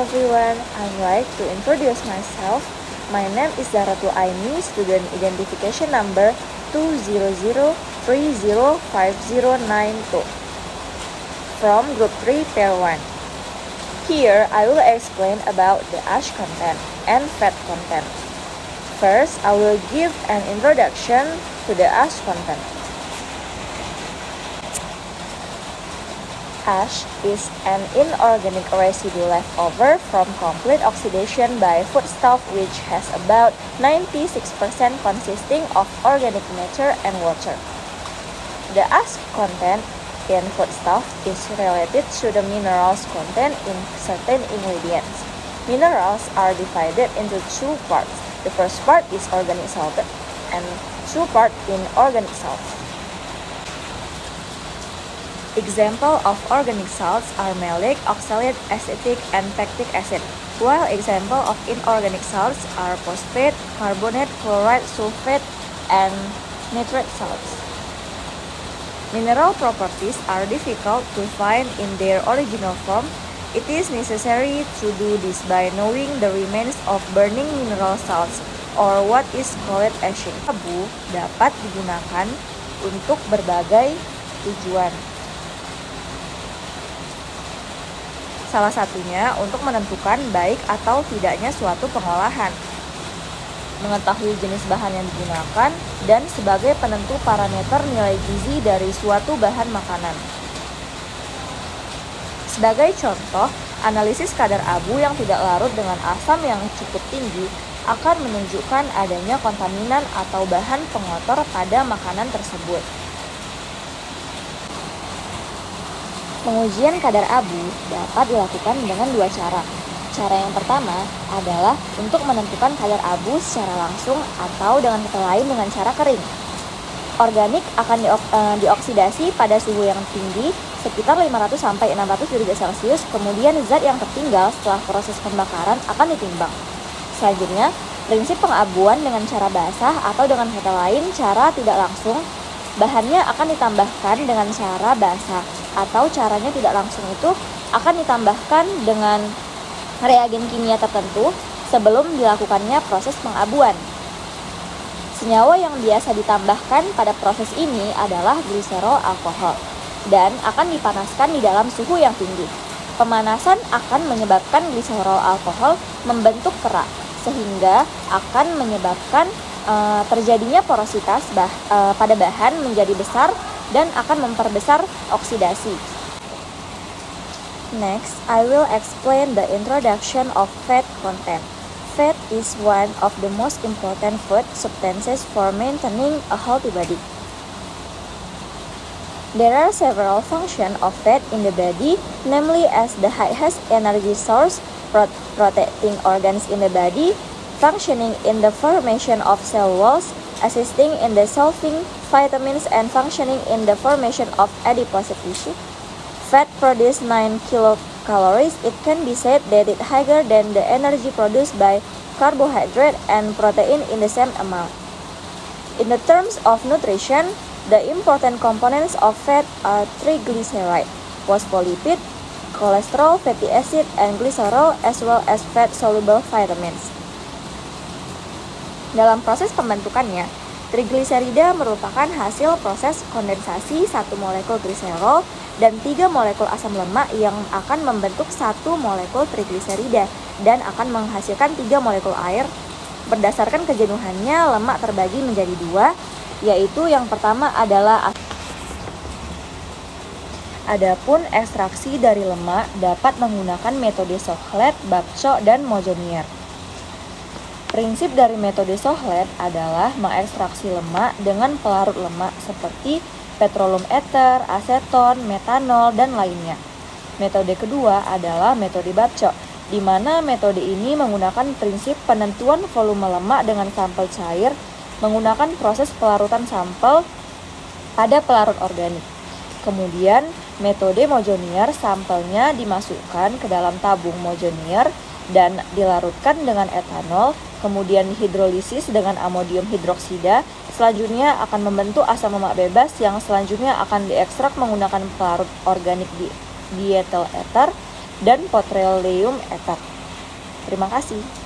everyone, I'd like to introduce myself. My name is Zahratul Aini, student identification number 200305092 from Group 3 Pair 1. Here, I will explain about the ash content and fat content. First, I will give an introduction to the ash content. Ash is an inorganic residue left over from complete oxidation by foodstuff which has about 96% consisting of organic matter and water. The ash content in foodstuff is related to the minerals content in certain ingredients. Minerals are divided into two parts. The first part is organic salt and two parts inorganic salts. Example of organic salts are malic, oxalic, acetic, and pectic acid, while example of inorganic salts are phosphate, carbonate, chloride, sulfate, and nitrate salts. Mineral properties are difficult to find in their original form. It is necessary to do this by knowing the remains of burning mineral salts, or what is called ashing. Abu dapat digunakan untuk berbagai tujuan. Salah satunya untuk menentukan baik atau tidaknya suatu pengolahan, mengetahui jenis bahan yang digunakan, dan sebagai penentu parameter nilai gizi dari suatu bahan makanan. Sebagai contoh, analisis kadar abu yang tidak larut dengan asam yang cukup tinggi akan menunjukkan adanya kontaminan atau bahan pengotor pada makanan tersebut. Pengujian kadar abu dapat dilakukan dengan dua cara. Cara yang pertama adalah untuk menentukan kadar abu secara langsung atau dengan kata lain dengan cara kering. Organik akan dioksidasi pada suhu yang tinggi sekitar 500-600 derajat Celcius, kemudian zat yang tertinggal setelah proses pembakaran akan ditimbang. Selanjutnya, prinsip pengabuan dengan cara basah atau dengan kata lain cara tidak langsung, bahannya akan ditambahkan dengan cara basah atau caranya tidak langsung itu akan ditambahkan dengan reagen kimia tertentu sebelum dilakukannya proses pengabuan. Senyawa yang biasa ditambahkan pada proses ini adalah gliserol alkohol dan akan dipanaskan di dalam suhu yang tinggi. Pemanasan akan menyebabkan gliserol alkohol membentuk kerak sehingga akan menyebabkan terjadinya porositas pada bahan menjadi besar dan akan memperbesar oksidasi. Next, I will explain the introduction of fat content. Fat is one of the most important food substances for maintaining a healthy body. There are several functions of fat in the body, namely as the highest energy source, protecting organs in the body, functioning in the formation of cell walls, assisting in dissolving vitamins, and functioning in the formation of adipose tissue. Fat produces 9 kilocalories. It can be said that it higher than the energy produced by carbohydrate and protein in the same amount. In the terms of nutrition, the important components of fat are triglyceride, phospholipid, cholesterol, fatty acid, and glycerol, as well as fat-soluble vitamins. Dalam proses pembentukannya, trigliserida merupakan hasil proses kondensasi satu molekul gliserol dan 3 molekul asam lemak yang akan membentuk satu molekul trigliserida dan akan menghasilkan 3 molekul air. Berdasarkan kejenuhannya, lemak terbagi menjadi 2, yaitu yang pertama adalah Adapun ekstraksi dari lemak dapat menggunakan metode Sochlet, Babcock, dan Mozonier. Prinsip dari metode Sochlet adalah mengekstraksi lemak dengan pelarut lemak seperti petroleum ether, aseton, metanol, dan lainnya. Metode kedua adalah metode Babcock, di mana metode ini menggunakan prinsip penentuan volume lemak dengan sampel cair menggunakan proses pelarutan sampel pada pelarut organik. Kemudian, metode Mozonier, sampelnya dimasukkan ke dalam tabung Mozonier dan dilarutkan dengan etanol, kemudian hidrolisis dengan amonium hidroksida, selanjutnya akan membentuk asam lemak bebas yang selanjutnya akan diekstrak menggunakan pelarut organik di dietyl ether dan petroleum ether. Terima kasih.